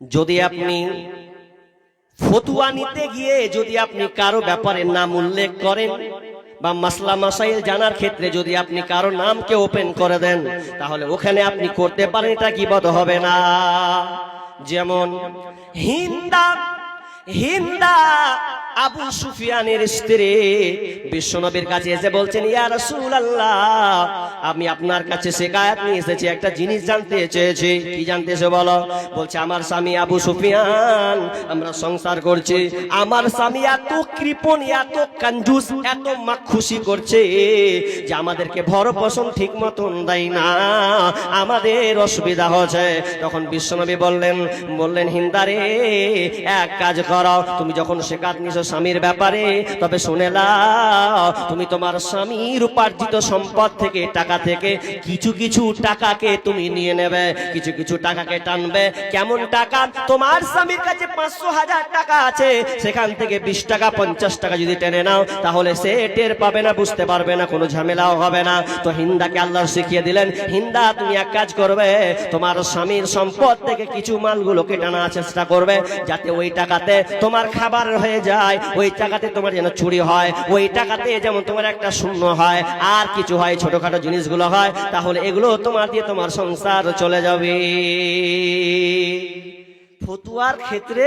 যদি আপনি ফতুয়া নিতে গিয়ে যদি আপনি কারো ব্যাপারে নাম উল্লেখ করেন বা মাসলা মাসাইল জানার ক্ষেত্রে যদি আপনি কারো নামকে ওপেন করে দেন, তাহলে ওখানে আপনি করতে পারেন, এটা গীবত হবে না। যেমন হিন্দা হিন্দা আবু সুফিয়ানের স্ত্রী বিশ্বনবীর কাছে এসে বলছেন, ইয়া রাসূলুল্লাহ, আমি আপনার কাছে শিকায়াত নিয়ে এসেছি, একটা জিনিস জানতে চেয়েছি। কি জানতেছে বলো? বলছে, আমার স্বামী আবু সুফিয়ান, আমরা সংসার করছি, আমার স্বামী এত কৃপণ, এত কঞ্জুস, এত মাখুশি করছে যে আমাদেরকে ভরণ-পোষণ ঠিক মতন দেয় না, আমাদের অসুবিধা হচ্ছে। তখন বিশ্বনবী বললেন হিন্দারে, এক কাজ করো, তুমি যখন শিকায়াত নিয়েছো স্বামীর ব্যাপারে, তবে শুনে নাও, তুমি তোমার স্বামীর উপার্জিত সম্পদ থেকে, টাকা থেকে কিছু কিছু টাকাকে তুমি নিয়ে নেবে, কিছু কিছু টাকাকে টানবে। কেমন টাকা? তোমার স্বামীর কাছে 500,000 টাকা আছে, সেখান থেকে 20 টাকা 50 টাকা যদি টেনে নাও, তাহলে সে টের পাবে না, বুঝতে পারবে না, কোনো ঝামেলাও হবে না। তো হিন্দাকে আল্লাহ শিখিয়ে দিলেন, হিন্দা তুমি এক কাজ করবে, তোমার স্বামীর সম্পদ থেকে কিছু মালগুলোকে টানার চেষ্টা করবে, যাতে ওই টাকাতে তোমার খাবার হয়ে যায়, ওই টাকাতে তোমার যেন চুরি হয়, ওই টাকাতে যেমন তোমার একটা শূন্য হয়, আর কিছু হয়, ছোটখাটো জিনিসগুলো হয়, তাহলে এগুলো তোমার দিয়ে তোমার সংসার চলে যাবে। ফতুয়ার ক্ষেত্রে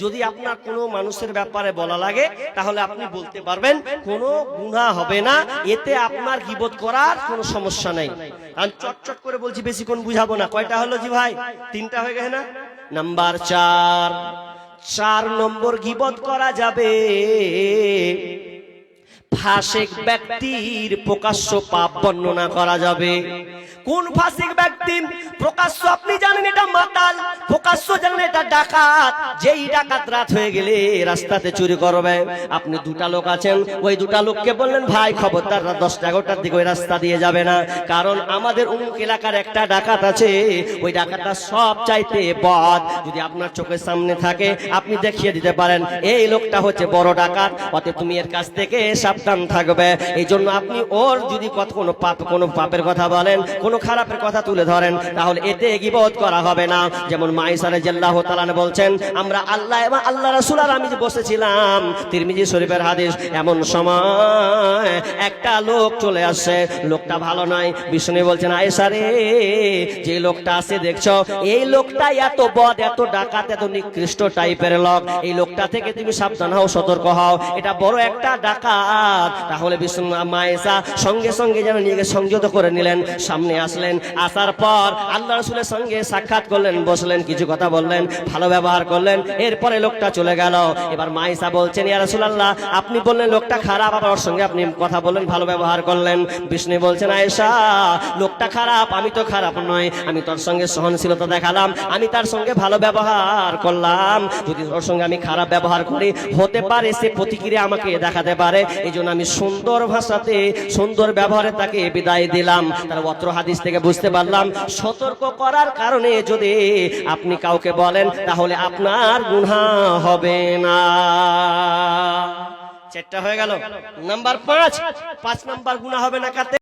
যদি আপনার কোনো মানুষের ব্যাপারে বলা লাগে, তাহলে আপনি বলতে পারবেন, কোনো গুনাহ হবে না, এতে আপনার গীবত করার কোনো সমস্যা নেই। কারণ চটচট করে বলছি, বেশিক্ষণ বুঝাবো না। কয়টা হলো জি ভাই? 3টা হয়ে গেছে না? নাম্বার 4 নম্বর গীবত করা যাবে ফাসিক ব্যক্তির প্রকাশ্য পাপ বর্ণনা করা যাবে। কোন ফাসিক ব্যক্তি? প্রকাশ্য আপনি জানেন এটা মাতাল, প্রকাশ্য জানেন এটা ডাকাত। যেই ডাকাত রাত হয়ে গেলে রাস্তাতে চুরি করবে, আপনি 2টা লোক আছেন, ওই 2টা লোককে বললেন, ভাই খবরদার 10টা-11টার দিকে ওই রাস্তা দিয়ে যাবে না, কারণ আমাদের অমুক এলাকার একটা ডাকাত আছে, ওই ডাকাতটা সব চাইতে বদ। যদি আপনার চোখের সামনে থাকে, আপনি দেখিয়ে দিতে পারেন, এই লোকটা হচ্ছে বড় ডাকাত, অতএব তুমি এর কাছ থেকে সাবধান থাকবে। এই জন্য আপনি ওর যদি কোনো পাপের কথা বলেন, কোনো খারাপের কথা তুলে ধরেন, তাহলে এতে গীবত করা হবে না। যেমন মাইসা রাদিয়াল্লাহু তাআলা বলছেন, আমরা আল্লাহ এবং আল্লাহ রাসূল আর আমি বসেছিলাম, তিরমিজি শরীফের হাদিস, এমন সময় একটা লোক চলে আসছে, লোকটা ভালো নয়। বিষ্ণু বলছেন, আয়েশা রে, যে লোকটা আছে দেখছো, এই লোকটা এত বদ, এত ডাকাত, এত নিকৃষ্ট টাইপের লোক, এই লোকটা থেকে তুমি সাবধান হও, সতর্ক হও, এটা বড় একটা ডাকাত। তাহলে বিষ্ণু মায়েশা সঙ্গে সঙ্গে যেন নিজেকে সংযত করে নিলেন, সামনে আসলেন, আসার পর আল্লাহ রাসূলের সঙ্গে সাক্ষাৎ করলেন, বসলেন, কিছু কথা বললেন, ভালো ব্যবহার করলেন, এরপরে লোকটা চলে গেল। এবার মায়েশা বলছেন, ইয়া রাসূলুল্লাহ, আপনি বললেন লোকটা খারাপ, আবার ওর সঙ্গে আপনি কথা বললেন, ভালো ব্যবহার করলেন। বিষ্ণু বলছেন, আয়েশা, লোকটা খারাপ, আমি তো খারাপ নয়, আমি তোর সঙ্গে সহনশীলতা দেখালাম, আমি তার সঙ্গে ভালো ব্যবহার করলাম। যদি ওর সঙ্গে আমি খারাপ ব্যবহার করি, হতে পারে সে প্রতিক্রিয়া আমাকে দেখাতে পারে, এই জন্য আমি সুন্দর ভাষাতে, সুন্দর ব্যবহারে তাকে বিদায় দিলাম। তার অত্র হাদিস থেকে বুঝতে পারলাম, সতর্ক করার কারণে যদি আপনি কাউকে বলেন, তাহলে আপনার গুনাহ হবে না। 4টা হয়ে গেল। নাম্বার 5 নাম্বার গুনাহ হবে না কাতে?